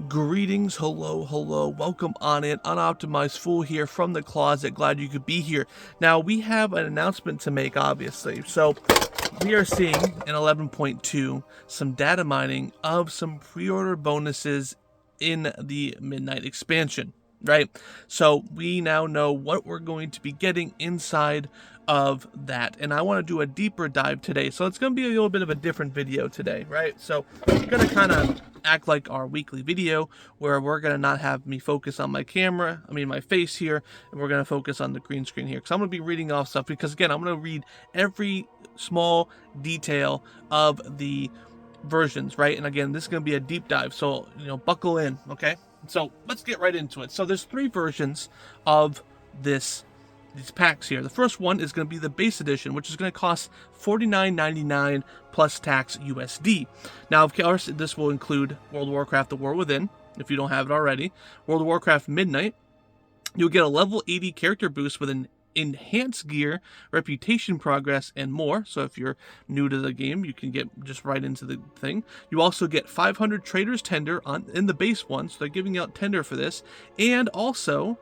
Greetings, hello, welcome on in. Unoptimized Fool here from the closet. Glad you could be here. Now, we have an announcement to make, obviously. So, we are seeing in 11.2 some data mining of some pre-order bonuses in the Midnight expansion, right? So, we now know what we're going to be getting inside of that, and I want to do a deeper dive today. So it's going to be a little bit of a different video today, right? So I'm going to kind of act like our weekly video where we're going to not have me focus on my my face here, and we're going to focus on the green screen here, because I'm going to be reading off stuff, because again, I'm going to read every small detail of the versions, right? And again, this is going to be a deep dive, so buckle in. Okay, so let's get right into it. So there's 3 versions of these packs here. The first one is going to be the base edition, which is going to cost $49.99 plus tax USD. Now, of course, this will include World of Warcraft: The War Within, if you don't have it already. World of Warcraft Midnight. You'll get a level 80 character boost with an enhanced gear, reputation progress, and more. So if you're new to the game, you can get just right into the thing. You also get 500 Traders Tender in the base one, so they're giving out tender for this. And also,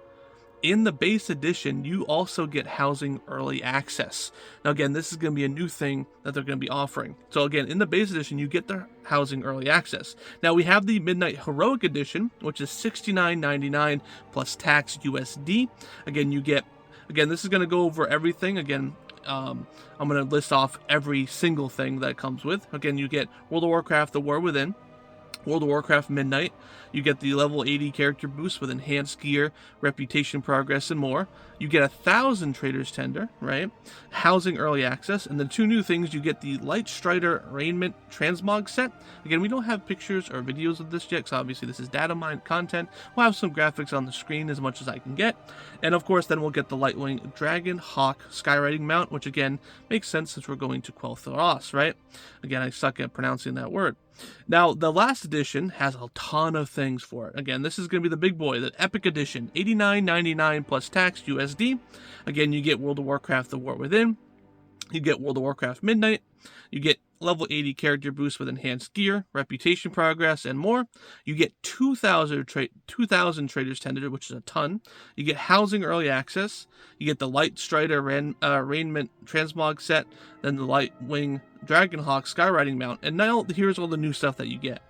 in the base edition, you also get housing early access. Now again, this is going to be a new thing that they're going to be offering. So again, in the base edition, you get the housing early access. Now we have the Midnight Heroic Edition, which is $69.99 plus tax USD. Again, this is going to go over everything. Again, I'm going to list off every single thing that comes with. Again, you get World of Warcraft: The War Within, World of Warcraft Midnight. You get the level 80 character boost with enhanced gear, reputation progress, and more. You get 1,000 Traders Tender, right? Housing early access. And the 2 new things, you get the Light Strider Raiment Transmog set. Again, we don't have pictures or videos of this yet, because obviously this is data mined content. We'll have some graphics on the screen as much as I can get. And of course, then we'll get the Lightwing Dragon Hawk Skywriting Mount, which again, makes sense since we're going to Quel'Thalas, right? Again, I suck at pronouncing that word. Now, the last edition has a ton of things for it. Again, this is going to be the big boy, the Epic Edition, $89.99 plus tax USD. Again, you get World of Warcraft: The War Within. You get World of Warcraft Midnight. You get level 80 character boost with enhanced gear, reputation progress, and more. You get 2,000 Traders Tender, which is a ton. You get housing early access. You get the Light Strider Raiment Transmog set, then the Lightwing Dragonhawk Skywriting Mount. And now here's all the new stuff that you get.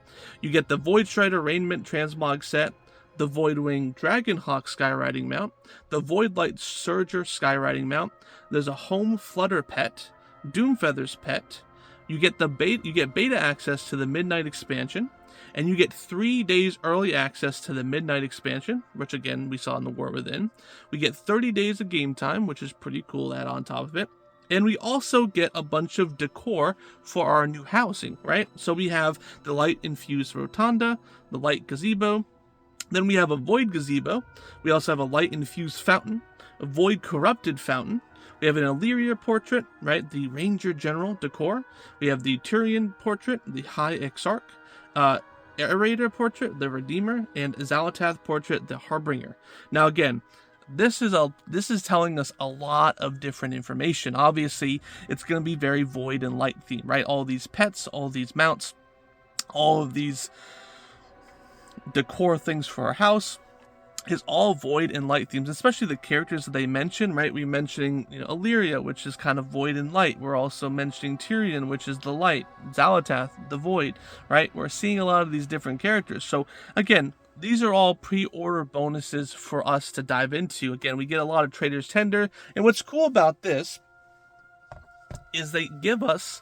You get the Void Strider Raiment Transmog set, the Voidwing Dragonhawk Skywriting Mount, the Void Light Surger Skywriting Mount. There's a Home Flutter pet, Doomfeather's pet. You get beta access to the Midnight expansion, and you get 3 days early access to the Midnight expansion, which again we saw in the War Within. We get 30 days of game time, which is pretty cool to add on top of it. And we also get a bunch of decor for our new housing, right? So we have the light infused rotunda, the light gazebo, then we have a void gazebo. We also have a light infused fountain, a void corrupted fountain. We have an Illyria portrait, right? The Ranger General decor. We have the Tyrion portrait, the High Exarch, Aerator portrait, the Redeemer, and Xalatath portrait, the Harbinger. Now again, this is telling us a lot of different information. Obviously, it's going to be very void and light themed, right? All these pets, all these mounts, all of these decor things for our house is all void and light themes, especially the characters that they mention, right? We're mentioning, Illyria, which is kind of void and light. We're also mentioning Tyrion, which is the light, Xalatath, the void, right? We're seeing a lot of these different characters. So again, these are all pre-order bonuses for us to dive into. Again, we get a lot of Traders Tender, and what's cool about this is they give us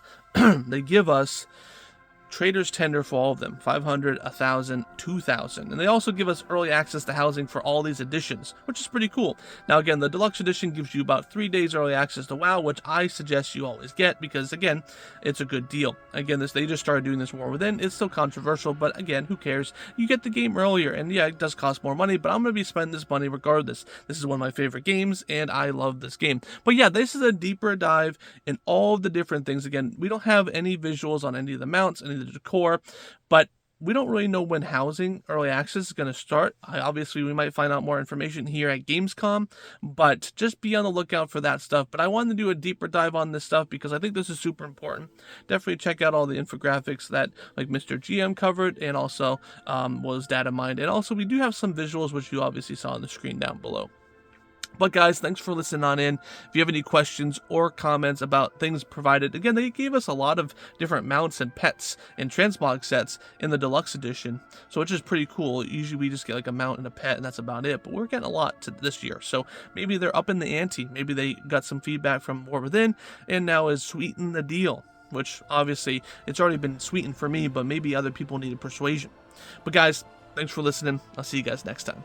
Traders Tender for all of them, 500, 1,000, 2,000. And they also give us early access to housing for all these editions, which is pretty cool. Now again, the Deluxe Edition gives you about 3 days early access to WoW, which I suggest you always get, because again, it's a good deal. Again, they just started doing this War Within. It's still controversial, but again, who cares? You get the game earlier, and yeah, it does cost more money, but I'm going to be spending this money regardless. This is one of my favorite games, and I love this game. But yeah, this is a deeper dive in all of the different things. Again, we don't have any visuals on any of the mounts, any of the decor, but we don't really know when housing early access is going to start. Obviously, we might find out more information here at Gamescom, but just be on the lookout for that stuff. But I wanted to do a deeper dive on this stuff because I think this is super important. Definitely check out all the infographics that like Mr. GM covered, and also was Datamined. And also, we do have some visuals, which you obviously saw on the screen down below. But guys, thanks for listening on in. If you have any questions or comments about things provided, again, they gave us a lot of different mounts and pets and transmog sets in the deluxe edition, so which is pretty cool. Usually we just get like a mount and a pet and that's about it, but we're getting a lot this year. So maybe they're up in the ante. Maybe they got some feedback from War Within and now is sweeten the deal, which obviously it's already been sweetened for me, but maybe other people needed persuasion. But guys, thanks for listening. I'll see you guys next time.